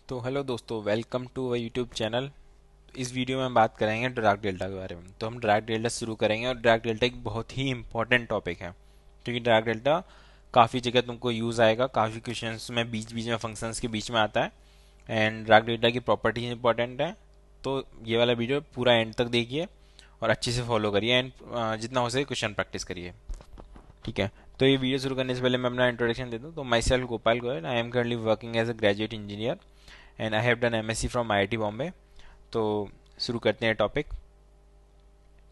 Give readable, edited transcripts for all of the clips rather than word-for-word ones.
तो हेलो दोस्तों, welcome to our YouTube channel. इस वीडियो में हम बात करेंगे ड्रैग डेल्टा के बारे में। तो हम ड्रैग डेल्टा शुरू करेंगे और ड्रैग डेल्टा एक बहुत ही इंपॉर्टेंट टॉपिक है, क्योंकि ड्रैग डेल्टा काफ़ी जगह तुमको यूज़ आएगा, काफ़ी क्वेश्चंस में बीच बीच में फंक्शंस के बीच में आता है। एंड ड्रैग डेल्टा की प्रॉपर्टीज इंपॉर्टेंट है। तो ये वाला वीडियो पूरा एंड तक देखिए और अच्छे से फॉलो करिए एंड जितना हो सके क्वेश्चन प्रैक्टिस करिए। ठीक है। तो ये वीडियो शुरू करने से पहले मैं अपना इंट्रोडक्शन दे दूँ। तो myself Gopal Goyal, I am currently working as a graduate engineer and I have done MSc from IIT Bombay. तो शुरू करते हैं टॉपिक।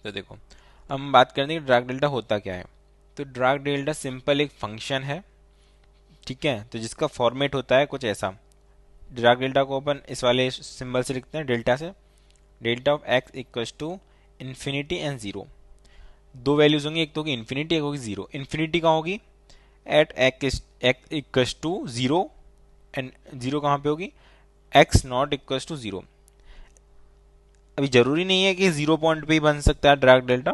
तो देखो, हम बात करते हैं कि ड्रैग डेल्टा होता क्या है। तो ड्रैग डेल्टा सिंपल एक फंक्शन है, ठीक है, तो जिसका फॉर्मेट होता है कुछ ऐसा। ड्रैग डेल्टा को अपन इस वाले सिंबल से लिखते हैं, डेल्टा से। Delta of x equals to infinity and zero. दो वैल्यूज होंगी, एक तो होगी इन्फिनिटी, एक होगी जीरो। इन्फिनिटी कहाँ होगी? At x equals to zero. And zero कहाँ पे होगी? X not equals to zero. अभी जरूरी नहीं है कि जीरो पॉइंट पे ही बन सकता है ड्रैग डेल्टा,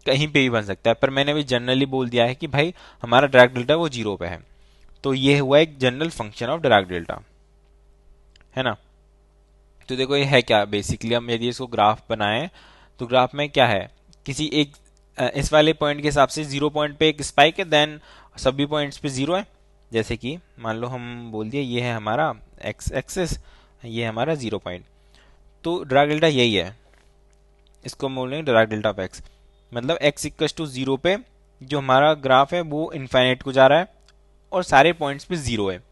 कहीं पे भी बन सकता है, पर मैंने अभी जनरली बोल दिया है कि भाई हमारा ड्रैग डेल्टा वो जीरो पे है। तो ये हुआ एक general function of drag delta, है ना। तो देखो ये है क्या, बेसिकली हम यदि इसको ग्राफ बनाएं तो ग्राफ में क्या है, किसी एक इस वाले पॉइंट के हिसाब से जीरो पॉइंट पे एक स्पाइक है, देन सभी पॉइंट्स पे जीरो है। जैसे कि मान लो हम बोल दिए ये है हमारा एक्स एक्सिस, ये है हमारा जीरो पॉइंट। तो ड्रैग डेल्टा यही है, इसको हम बोल रहे हैं ड्रैग डेल्टा ऑफ एक्स। मतलब एक्स इक्वल टू जीरो पे जो हमारा ग्राफ है वो इन्फाइनाइट को जा रहा है और सारे पॉइंट्स पे जीरो है।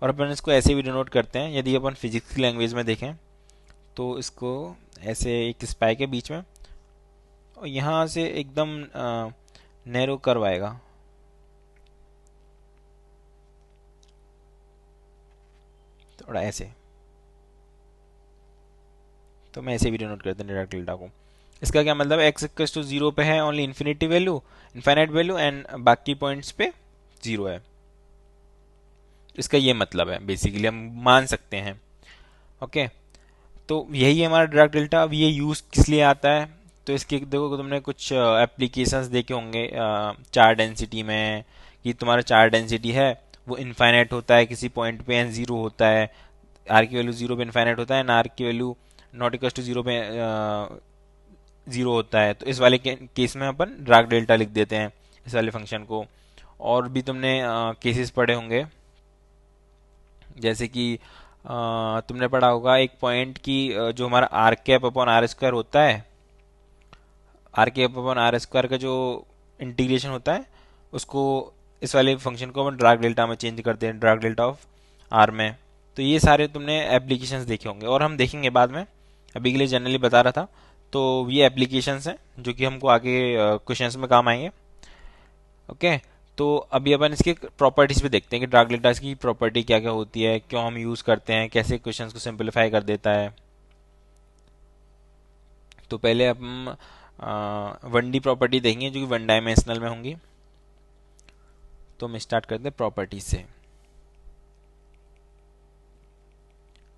और अपन इसको ऐसे भी डिनोट करते हैं, यदि अपन फिजिक्स की लैंग्वेज में देखें तो इसको ऐसे एक स्पाइक है बीच में और यहाँ से एकदम नैरो कर्व आएगा, थोड़ा ऐसे। तो मैं ऐसे भी डिनोट करते हैं डायरेक्ट डेल्टा को। इसका क्या मतलब, एक्स इक्वल टू जीरो पे है only infinity value, infinite value, and बाकी पॉइंट्स पे जीरो है। इसका ये मतलब है, बेसिकली हम मान सकते हैं। ओके। तो यही है हमारा ड्रैग डेल्टा। अब ये यूज किस लिए आता है? तो इसके देखो, तुमने कुछ एप्लीकेशंस देखे होंगे चार डेंसिटी में, कि तुम्हारा चार डेंसिटी है वो इनफाइनाइट होता है किसी पॉइंट पे एंड जीरो होता है। आर की वैल्यू जीरो पे इनफाइनाइट होता है एंड आर की value not equal to zero पे जीरो होता है। तो इस वाले केस में अपन ड्रैग डेल्टा लिख देते हैं इस वाले फंक्शन को। और भी तुमने केसेस पढ़े होंगे, जैसे कि तुमने पढ़ा होगा एक पॉइंट की जो हमारा r cap upon r square होता है, r cap upon r square का जो इंटीग्रेशन होता है उसको, इस वाले फंक्शन को अपन ड्रैग डेल्टा में चेंज करते हैं, ड्रैग डेल्टा ऑफ आर में। तो ये सारे तुमने एप्लीकेशंस देखे होंगे और हम देखेंगे बाद में, अभी के लिए जनरली बता रहा था। तो ये एप्लीकेशंस हैं जो कि हमको आगे क्वेश्चंस में काम आएंगे। ओके। तो अभी अपन इसके प्रॉपर्टीज पे देखते हैं कि ड्रैग डेल्टा की प्रॉपर्टी क्या क्या होती है, क्यों हम यूज करते हैं, कैसे क्वेश्चंस को सिंपलीफाई कर देता है। तो पहले हम वन डी प्रॉपर्टी देखेंगे जो कि वन डायमेंशनल में होंगी। तो हम स्टार्ट करते हैं प्रॉपर्टीज से।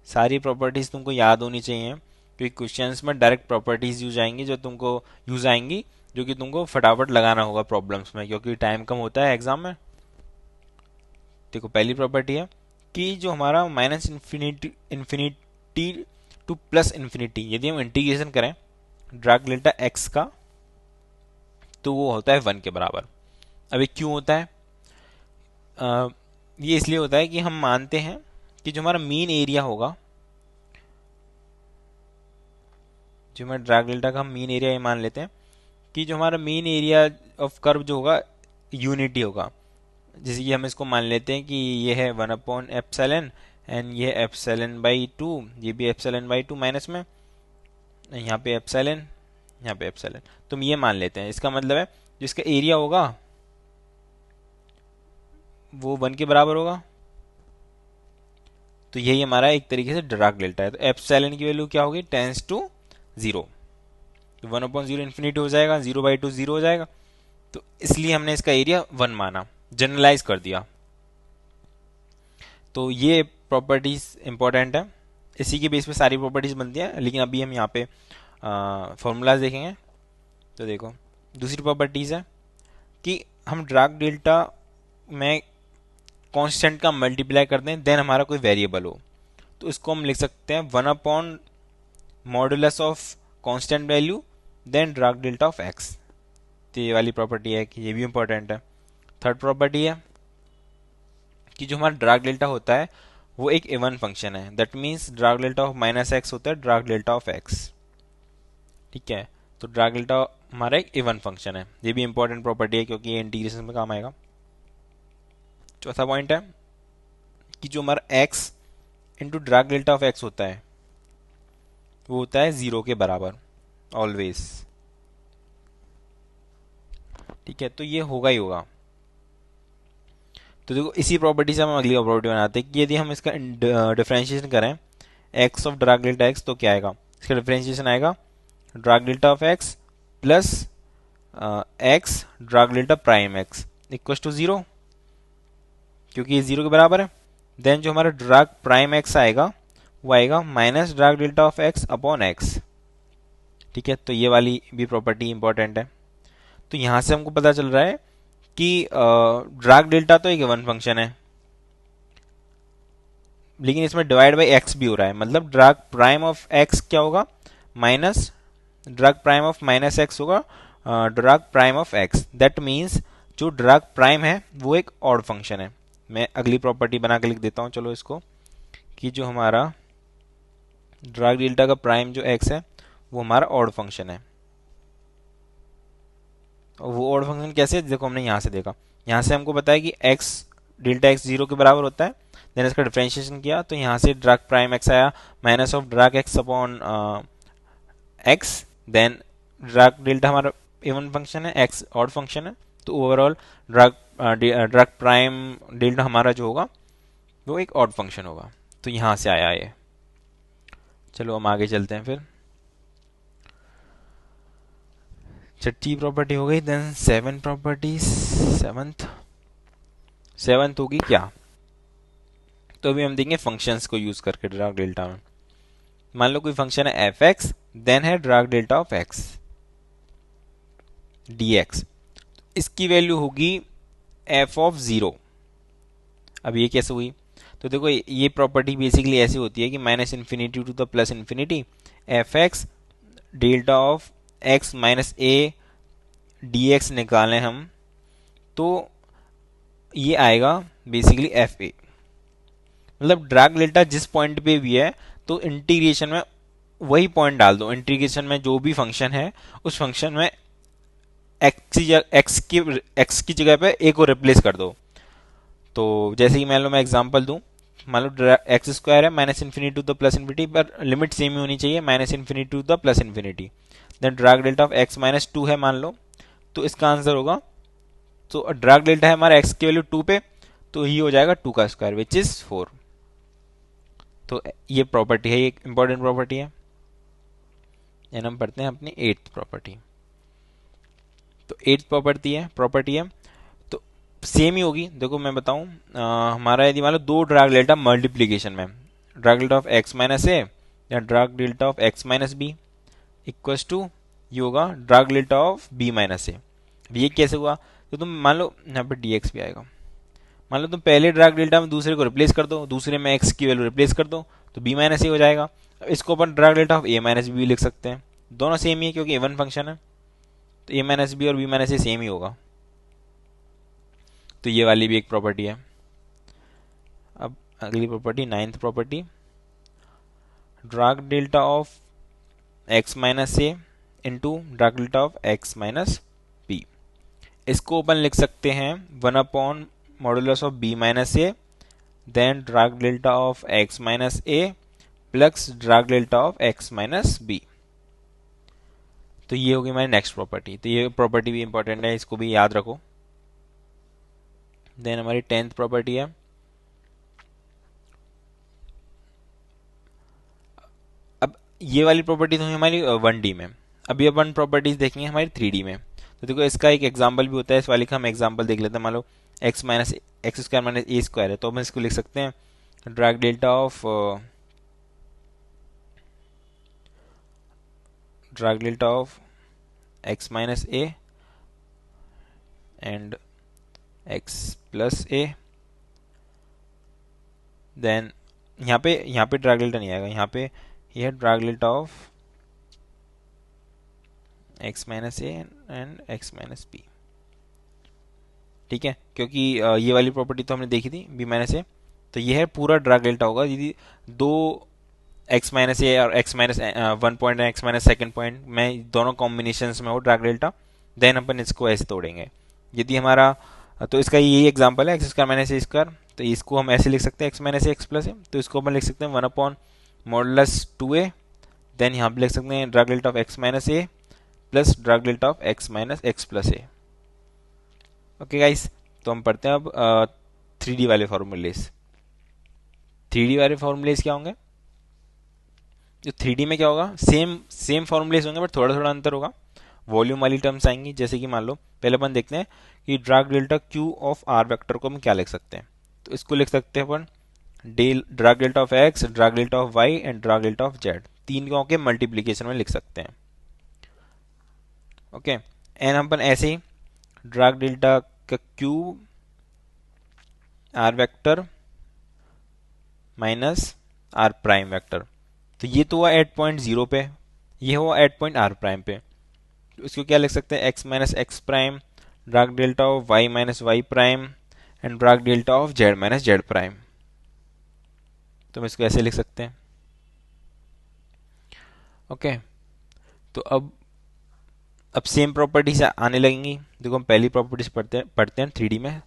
सारी प्रॉपर्टीज तुमको याद होनी चाहिए, क्योंकि क्वेश्चंस में डायरेक्ट प्रॉपर्टीज यूज आएंगी जो कि तुमको फटाफट लगाना होगा प्रॉब्लम्स में, क्योंकि टाइम कम होता है एग्जाम में। देखो पहली प्रॉपर्टी है कि जो हमारा minus infinity infinity two plus infinity, यदि हम इंटीग्रेशन करें ड्रैग डेल्टा एक्स का, तो वो होता है वन के बराबर। अब ये क्यों होता है? अ, ये इसलिए होता है कि हम मानते हैं कि जो हमारा मीन एरिया होगा, जो हमारा ड्रैग डेल्टा का हम मीन एरिया ये मान लेते हैं कि जो हमारा मीन एरिया ऑफ कर्व जो होगा यूनिटी होगा। जैसे कि हम इसको मान लेते हैं कि ये है वन अपॉन एप्सिलन एंड ये एप्सिलन बाई टू, ये भी एप्सिलन बाई टू माइनस में, यहाँ पे एप्सिलन, यहाँ पे एप्सिलन। तो हम ये मान लेते हैं, इसका मतलब है जिसका एरिया होगा वो वन के बराबर होगा। तो यही हमारा एक तरीके से ड्रैग डेल्टा है। तो एप्सिलन की वैल्यू क्या होगी? Tends to zero. तो वन अपॉन जीरो इन्फिनिटी हो जाएगा, जीरो बाई टू जीरो हो जाएगा। तो इसलिए हमने इसका एरिया वन माना, जनरलाइज कर दिया। तो ये प्रॉपर्टीज इंपॉर्टेंट है, इसी के बेस पे सारी प्रॉपर्टीज बनती है। लेकिन अभी हम यहाँ पे फॉर्मूलाज देखेंगे। तो देखो दूसरी प्रॉपर्टीज है कि हम ड्रैग डेल्टा में कांस्टेंट का मल्टीप्लाई करते हैं, देन हमारा कोई वेरिएबल हो। तो इसको हम लिख सकते हैं 1 upon modulus of constant value then Dirac delta of x. तो ये वाली प्रॉपर्टी है कि ये भी इंपॉर्टेंट है। थर्ड प्रॉपर्टी है कि जो हमारा ड्रग डेल्टा होता है वो एक इवन फंक्शन है, that means drug delta of minus x होता है ड्रग डेल्टा ऑफ एक्स। ठीक है, तो ड्रग डेल्टा हमारा एक इवन फंक्शन है, ये भी इंपॉर्टेंट प्रॉपर्टी है क्योंकि ये इंटीग्रेशन में काम आएगा। चौथा पॉइंट है कि जो हमारा x into Dirac delta of x होता है वो होता है 0 के बराबर ऑलवेज। ठीक है, तो ये होगा ही होगा। तो देखो इसी प्रॉपर्टी से हम अगली प्रॉपर्टी बनाते हैं कि यदि हम इसका डिफरेंशिएशन करें x of Dirac delta x तो क्या आएगा, इसका डिफरेंशिएशन आएगा Dirac delta of x plus x Dirac delta prime x equal to 0, क्योंकि ये 0 के बराबर है। देन जो हमारा ड्रग प्राइम एक्स आएगा वो आएगा minus drug delta of x upon x. ठीक है, तो ये वाली भी प्रॉपर्टी इंपॉर्टेंट है। तो यहां से हमको पता चल रहा है कि ड्रग डेल्टा तो एक वन फंक्शन है, लेकिन इसमें डिवाइड बाई एक्स भी हो रहा है, मतलब ड्रग प्राइम ऑफ एक्स क्या होगा, minus Dirac prime of minus x होगा Dirac prime of x. That means जो ड्रग प्राइम है वो एक ऑड फंक्शन है। मैं अगली प्रॉपर्टी बना के लिख देता हूँ चलो इसको, कि जो हमारा ड्रग डेल्टा का प्राइम जो एक्स है वो हमारा ऑड फंक्शन है। वो ऑड फंक्शन कैसे, देखो हमने यहाँ से देखा, यहाँ से हमको पता है कि एक्स डेल्टा एक्स 0 के बराबर होता है। देन इसका डिफरेंशिएशन किया तो यहाँ से ड्रग प्राइम एक्स आया minus of Dirac x upon x. Then Dirac delta हमारा इवन फंक्शन है, एक्स ऑड फंक्शन है, तो ओवरऑल ड्रग प्राइम डेल्टा हमारा जो होगा वो एक ऑड फंक्शन होगा। तो यहाँ से आया ये। चलो हम आगे चलते हैं फिर। छठी प्रॉपर्टी हो गई। देन सेवंथ होगी क्या, तो अभी हम देंगे फंक्शंस को यूज करके ड्रग डेल्टा में। मान लो कोई फंक्शन है एफ एक्स, देन है drug delta of x d x, इसकी वैल्यू होगी एफ ऑफ 0। अब ये कैसे हुई, तो देखो ये प्रॉपर्टी बेसिकली ऐसी होती है कि minus infinity to the plus infinity f x delta of x minus a d x निकालें हम, तो ये आएगा बेसिकली एफ ए। मतलब ड्रग डेल्टा जिस पॉइंट पे भी है तो इंटीग्रेशन में वही पॉइंट डाल दो, इंटीग्रेशन में जो भी फंक्शन है उस फंक्शन में एक्स की जगह पे ए को रिप्लेस कर दो। तो जैसे कि मान लो मैं एग्जांपल दूं, मान लो एक्स स्क्वायर है minus infinity to the plus infinity, पर लिमिट सेम ही होनी चाहिए minus infinity to the plus infinity. Then Dirac delta of x minus 2 है मान लो, तो इसका आंसर होगा, तो ड्रग डेल्टा है हमारा एक्स की वैल्यू 2 पे, तो ही हो जाएगा 2 का स्क्वायर विच इज 4। तो ये प्रॉपर्टी है, ये इंपॉर्टेंट प्रॉपर्टी है। एंड हम पढ़ते हैं अपनी 8th प्रॉपर्टी। तो 8th प्रॉपर्टी है तो सेम ही होगी। देखो मैं बताऊं, हमारा यदि मान लो दो ड्रग डेल्टा मल्टीप्लीकेशन में, Dirac delta of x minus a या Dirac delta of x minus b equals to ये होगा Dirac delta of b minus a. ये कैसे हुआ, तो तुम मान लो यहाँ पे डी एक्स भी आएगा, मान लो तुम पहले ड्रग डेल्टा में दूसरे को रिप्लेस कर दो, दूसरे में एक्स की वैल्यू रिप्लेस कर दो, तो बी माइनस ए हो जाएगा। अब इसको अपन Dirac delta of a minus b लिख सकते हैं, दोनों सेम ही है क्योंकि इवन फंक्शन है, तो ए माइनस बी और बी माइनस ए सेम ही होगा। तो ये वाली भी एक प्रॉपर्टी है। अब अगली property 9th property, Dirac delta of x minus a into Dirac delta of x minus b. इसको अपन लिख सकते हैं 1 upon modulus of b minus a then Dirac delta of x minus a plus Dirac delta of x minus b. तो ये होगी हमारी next property. तो ये प्रॉपर्टी भी इंपॉर्टेंट है, इसको भी याद रखो। देन हमारी 10th प्रॉपर्टी है, अब ये वाली प्रॉपर्टी तो हमारी 1D में, अभी अपन प्रॉपर्टीज देखेंगे हमारी 3D में। तो देखो इसका एक एग्जाम्पल भी होता है, इस वाली का हम एग्जाम्पल देख लेते हैं। मान लो x minus x square minus a square है, तो हम इसको लिख सकते हैं Dirac delta of x minus a and x plus a, then यहाँ पे ड्रैग डेल्टा नहीं आएगा, यहाँ पे ये है Dirac delta of x minus a and x minus b. ठीक है, क्योंकि ये वाली प्रॉपर्टी तो हमने देखी थी बी माइनस ए, तो ये है पूरा ड्रैग डेल्टा होगा यदि दो एक्स माइनस ए और x minus 1 point x minus second point में दोनों कॉम्बिनेशन में हो ड्रैग डेल्टा, देन अपन इसको ऐसे तोड़ेंगे। यदि हमारा तो इसका यही एग्जांपल है x square minus a square, तो इसको हम ऐसे लिख सकते हैं x minus a x plus ए, तो इसको अपन लिख सकते हैं 1/मॉडुलस 2a, देन यहाँ पे लिख सकते हैं drag delta of x minus a plus drag delta of x minus x plus A. Okay guys, तो हम पढ़ते हैं अब 3D वाले फॉर्मूलेज। 3D वाले फॉर्मूलेज क्या होंगे? जो 3D में क्या होगा, सेम सेम फॉर्मूलेज होंगे बट थोड़ा थोड़ा अंतर होगा। वॉल्यूम वाली टर्म्स आएंगी, जैसे कि मान लो पहले अपन देखते हैं कि Dirac delta cube of r vector को हम क्या लिख सकते हैं। तो इसको लिख सकते हैं अपन Dirac delta of x, Dirac delta of y and Dirac delta of z, तीन को के मल्टीप्लीकेशन में लिख सकते हैं। ओके, एंड अपन ऐसे ही ड्रैग डेल्टा का cube r vector minus r prime vector, तो ये तो हुआ एट पॉइंट जीरो पे, ये हुआ एट पॉइंट आर प्राइम पे, तो इसको क्या लिख सकते हैं x minus x prime Dirac delta of y minus y prime and Dirac delta of z minus z prime. तो हम इसको ऐसे लिख सकते हैं। ओके, तो अब सेम प्रॉपर्टीज आने लगेंगी। देखो हम पहली प्रॉपर्टीज पढ़ते हैं 3D में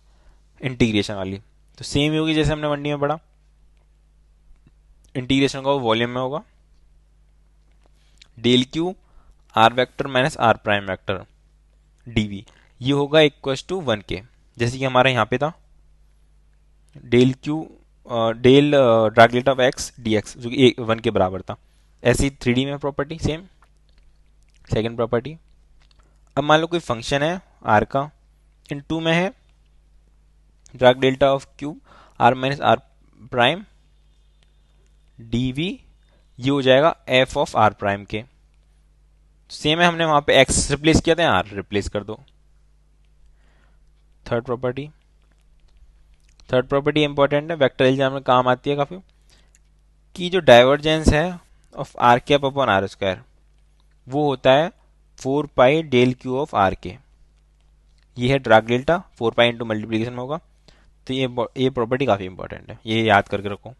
इंटीग्रेशन वाली, तो सेम ही होगी जैसे हमने 1D में पढ़ा। इंटीग्रेशन का वॉल्यूम में होगा del cube r vector minus r prime vector d v, ये होगा इक्वल्स टू 1 के, जैसे कि हमारा यहाँ पे था del cube del Dirac delta of x d x, जो कि 1 के बराबर था। ऐसी 3D में प्रॉपर्टी सेम। सेकेंड प्रॉपर्टी, अब मान लो कोई फंक्शन है आर का, इन टू में है Dirac delta of cube r minus r prime d v, ये हो जाएगा एफ ऑफ आर प्राइम के। सेम है, हमने वहां पे एक्स रिप्लेस किया था, आर रिप्लेस कर दो। Third property, third property important है, वेक्टर एग्जाम में काम आती है काफी, कि जो डाइवर्जेंस है of r cap upon r square वो होता है 4 pi del cube of r के। ये है Dirac delta, 4 pi into multiplication में होगा, तो ये प्रॉपर्टी काफी इंपॉर्टेंट है, ये याद करके रखो।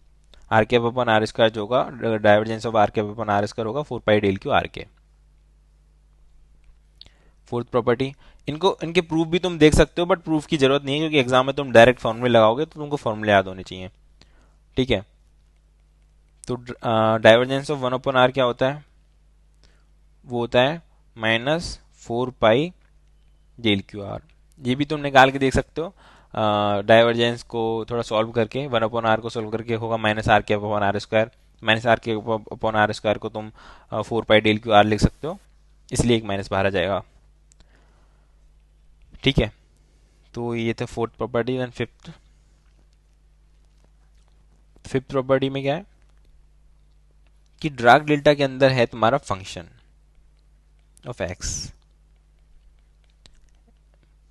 R cap upon r square जो होगा, divergence of r cap upon r square होगा 4 पाई डेल क्यू आर के। फोर्थ प्रॉपर्टी, इनको इनके प्रूफ भी तुम देख सकते हो बट प्रूफ की जरूरत नहीं है, क्योंकि एग्जाम में तुम डायरेक्ट फॉर्मूले लगाओगे तो तुमको फॉर्मूले याद होने चाहिए। ठीक है, तो डाइवर्जेंस ऑफ 1 अपॉन आर क्या होता है, वो होता है -4 पाई डेल क्यू आर। ये भी तुम निकाल के देख सकते हो, डाइवर्जेंस को थोड़ा सॉल्व करके 1 अपॉन आर को सॉल्व करके होगा -r के अपॉन आर स्क्वायर, -r के अपॉन आर स्क्वायर को तुम 4 पाई डेल क्यू आर लिख सकते हो, इसलिए एक माइनस बाहर आ जाएगा। ठीक है, तो ये था fourth property. And fifth, fifth property में क्या है कि ड्रैग डेल्टा के अंदर है तुम्हारा फंक्शन ऑफ एक्स,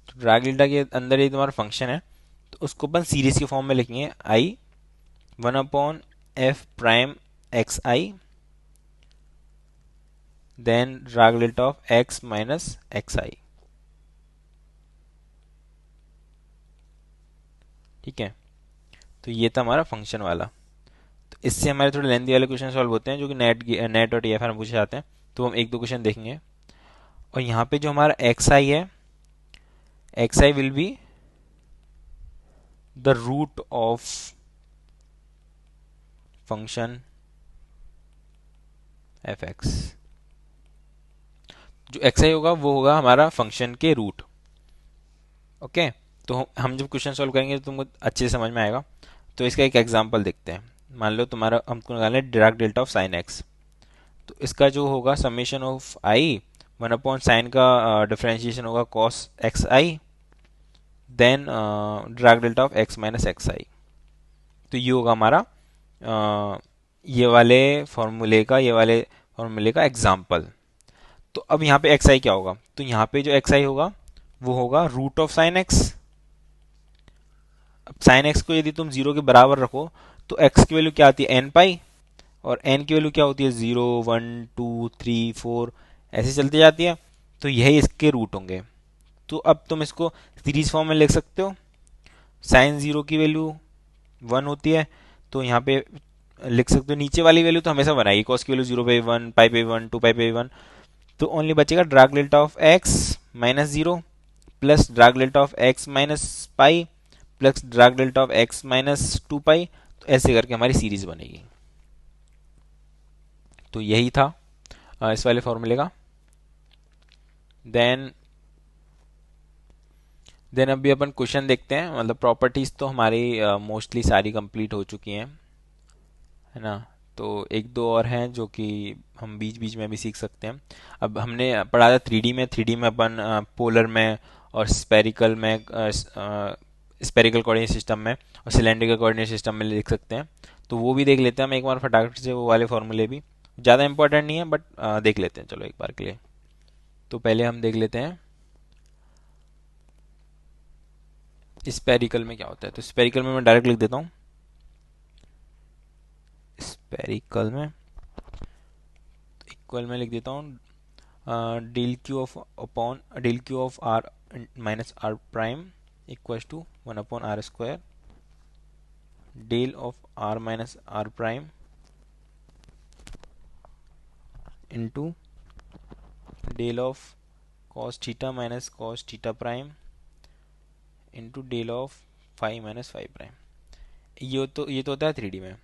तो ड्रैग डेल्टा के अंदर ये तुम्हारा फंक्शन है, तो उसको अपन सीरीज के फॉर्म में लिखेंगे i 1 upon f prime x i then Dirac delta of x minus x i. ठीक है, तो ये था हमारा फंक्शन वाला। तो इससे हमारे थोड़े लेंथी वाले क्वेश्चन सॉल्व होते हैं जो कि नेट और टीएफआर में पूछे जाते हैं, तो हम एक दो क्वेश्चन देखेंगे। और यहाँ पे जो हमारा एक्स आई है, x i will be the root of function f x. जो एक्स आई होगा वो होगा हमारा फंक्शन के रूट। ओके, तो हम जब क्वेश्चन सॉल्व करेंगे तो तुमको अच्छे से समझ में आएगा। तो इसका एक एग्जांपल देखते हैं। मान लो तुम्हारा हमको निकालना है Dirac delta of sine x, तो इसका जो होगा summation of i 1 upon sine का डिफरेंशिएशन होगा cos x i then Dirac delta of x minus x i. तो ये होगा हमारा ये वाले फॉर्मूले का एग्जाम्पल। तो अब यहाँ पे एक्स आई क्या होगा, तो यहाँ पे जो एक्स आई होगा वो होगा रूट ऑफ साइन एक्स। अब साइन एक्स को यदि तुम 0 के बराबर रखो तो एक्स की वैल्यू क्या आती है, एन पाई, और एन की वैल्यू क्या होती है, 0 1 2 3 4, ऐसे चलती जाती है। तो यही इसके रूट होंगे। तो अब तुम इसको सीरीज फॉर्म में लिख सकते हो। साइन जीरो की वैल्यू 1 होती है, तो यहाँ पे लिख सकते हो, नीचे वाली वैल्यू तो हमेशा 1 आएगी, कॉस की वैल्यू 0 पे 1, पाई पे 1, 2 पाई पे 1। तो ओनली बचेगा drag delta of x minus zero plus drag delta of x minus pi plus drag delta of x minus 2 पाई। तो ऐसे करके हमारी सीरीज बनेगी। तो यही था इस वाले फॉर्मूले का। देन अभी अपन क्वेश्चन देखते हैं। मतलब प्रॉपर्टीज तो हमारी मोस्टली सारी कंप्लीट हो चुकी हैं, है ना। तो एक दो और हैं जो कि हम बीच बीच में भी सीख सकते हैं। अब हमने पढ़ा था 3D में, 3D में अपन पोलर में और स्पेरिकल में, स्पेरिकल कोऑर्डिनेट सिस्टम में और सिलेंड्रिकल कोऑर्डिनेट सिस्टम में लिख सकते हैं। तो वो भी देख लेते हैं हम एक बार फटाफट से, वो वाले फॉर्मूले भी ज़्यादा इंपॉर्टेंट नहीं है बट देख लेते हैं चलो एक बार के लिए। तो पहले हम देख लेते हैं स्पेरिकल में क्या होता है। तो स्पेरिकल में मैं डायरेक्ट लिख देता हूँ। स्पेरिकल में इक्वल में लिख देता हूँ del cube of upon del cube of r minus r prime equals to 1/r² del of r minus r prime into del of cos theta minus cos theta prime into del of phi minus phi prime. ये तो होता है 3D में,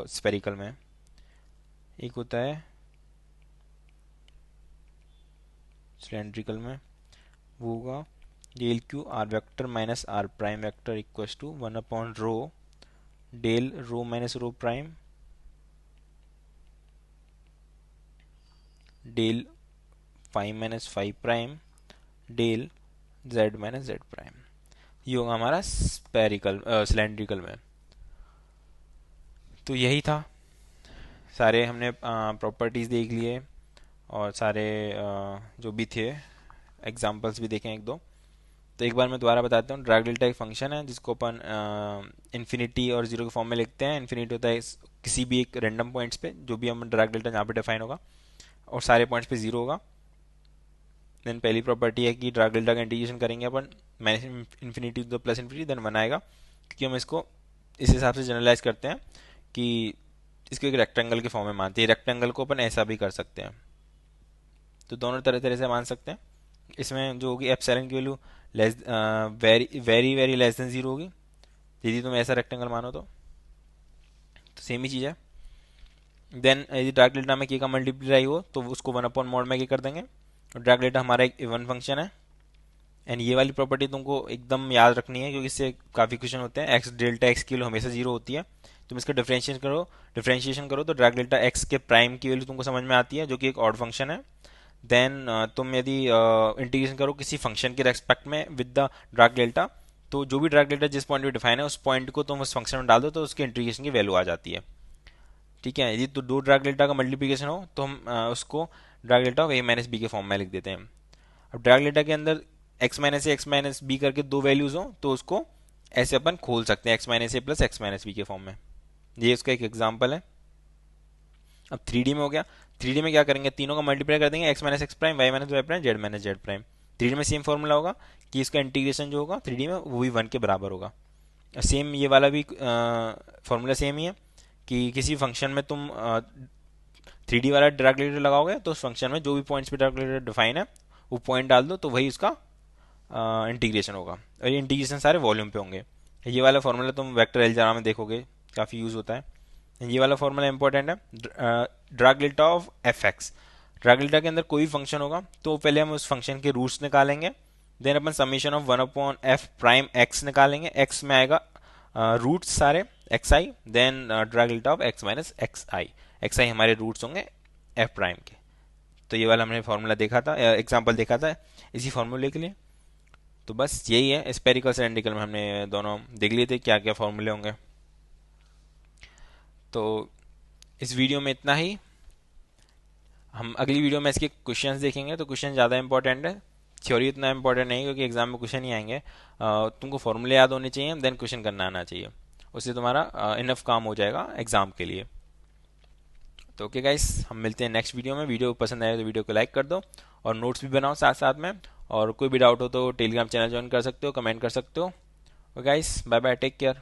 spherical में। एक होता है cylindrical में, वो होगा del cube r vector minus r prime vector equals to 1/रो del rho minus rho prime del phi minus phi prime del z minus z prime. ये होगा हमारा स्पेरिकल सिलेंड्रिकल में। तो यही था, सारे हमने प्रॉपर्टीज़ देख लिए और सारे जो भी थे एग्जांपल्स भी देखें एक दो। तो एक बार मैं दोबारा बताता हूँ। ड्रैग डेल्टा एक फंक्शन है जिसको अपन इन्फिनिटी और जीरो के फॉर्म में लिखते हैं। इन्फिनिटी होता है किसी भी एक रैंडम पॉइंट्स पे, जो भी हम ड्रैग डेल्टा जहाँ पे डिफाइन होगा, और सारे पॉइंट्स पे जीरो होगा। देन पहली प्रॉपर्टी है कि ड्रैग डेल्टा का इंटीग्रेशन करेंगे अपन minus infinity to the plus infinity, then one आएगा, क्योंकि हम इसको इस हिसाब से जनरलाइज करते हैं कि इसको एक रेक्टेंगल के फॉर्म में मानते हैं। रेक्टेंगल को अपन ऐसा भी कर सकते हैं, तो दोनों तरह तरह से मान सकते हैं। इसमें जो होगी एप्सिलॉन की value less very very very less than zero होगी, यदि तुम ऐसा रेक्टेंगल मानो तो सेम ही चीज़ है। देन यदि ड्रैग डेल्टा में के का मल्टीप्लाई हो तो उसको 1/mod में के कर देंगे। और ड्रैग डेल्टा हमारा एक इवन फंक्शन है। एंड ये वाली प्रॉपर्टी तुमको एकदम याद रखनी है, क्योंकि इससे काफ़ी क्वेश्चन होते हैं। एक्स डेल्टा एक्स की वैल्यू हमेशा जीरो होती है। तुम इसका डिफ्रेंशिएशन करो तो ड्रैग डेल्टा एक्स के प्राइम की वैल्यू तुमको समझ में आती है, जो कि एक ऑड फंक्शन है। देन तुम यदि इंटीग्रेशन करो किसी फंक्शन के रेस्पेक्ट में विद द ड्रैग डेल्टा, तो जो भी ड्रैग डेल्टा जिस पॉइंट पे डिफाइन है उस पॉइंट को तुम उस फंक्शन में डाल दो तो उसके इंटीग्रेशन की वैल्यू आ जाती है। ठीक है, यदि तो दो ड्रैग डेल्टा का मल्टीप्लिकेशन हो तो हम उसको Dirac delta of a minus b के फॉर्म में लिख देते हैं। अब ड्रैग डेल्टा के अंदर x minus a x minus b करके दो वैल्यूज हो तो उसको ऐसे अपन खोल सकते हैं, x minus a plus x minus b के फॉर्म में। ये उसका एक एग्जाम्पल है। अब 3D में हो गया। 3D में क्या करेंगे, तीनों का मल्टीप्लाई कर देंगे, x minus x prime, y minus y prime, z minus z prime. 3D में सेम फॉर्मूला होगा कि इसका इंटीग्रेशन जो होगा 3D में वो भी 1 के बराबर होगा। सेम ये वाला भी फॉर्मूला सेम ही है कि किसी फंक्शन में तुम 3D वाला ड्रैग डेल्टा लगाओगे तो उस फंक्शन में जो भी पॉइंट्स पे ड्रैग डेल्टा डिफाइन है वो पॉइंट डाल दो तो वही उसका इंटीग्रेशन होगा। और ये इंटीग्रेशन सारे वॉल्यूम पे होंगे। ये वाला फॉर्मूला तुम वेक्टर अलजेब्रा में देखोगे, काफ़ी यूज़ होता है। ये वाला फॉर्मूला इंपॉर्टेंट है। Dirac delta of F x, Dirac delta के अंदर कोई फंक्शन होगा तो पहले हम उस फंक्शन के रूट्स निकालेंगे। देन अपन summation of 1/f prime x निकालेंगे। एक्स में आएगा रूट्स सारे x i, then Dirac delta of x minus x i. X i हमारे रूट्स होंगे एफ प्राइम के। तो ये वाला हमने फॉर्मूला देखा था, एग्जाम्पल देखा था इसी फॉर्मूले के लिए। तो बस यही है, स्पेरिकल सिलेंड्रिकल में हमने दोनों देख लिए थे क्या क्या फॉर्मूले होंगे। तो इस वीडियो में इतना ही। हम अगली वीडियो में इसके क्वेश्चंस देखेंगे। तो क्वेश्चन ज़्यादा इंपॉर्टेंट है, थ्योरी इतना इंपॉर्टेंट नहीं, क्योंकि एग्जाम में क्वेश्चन ही आएंगे। तुमको फॉर्मूले याद होने चाहिए, देन क्वेश्चन करना आना चाहिए। उससे तुम्हारा इनफ काम हो जाएगा एग्ज़ाम के लिए। तो ओके गाइस, हम मिलते हैं नेक्स्ट वीडियो में। वीडियो पसंद आए तो वीडियो को लाइक कर दो और नोट्स भी बनाओ साथ साथ में। और कोई भी डाउट हो तो टेलीग्राम चैनल ज्वाइन कर सकते हो, कमेंट कर सकते हो। Okay guys, bye bye, take care.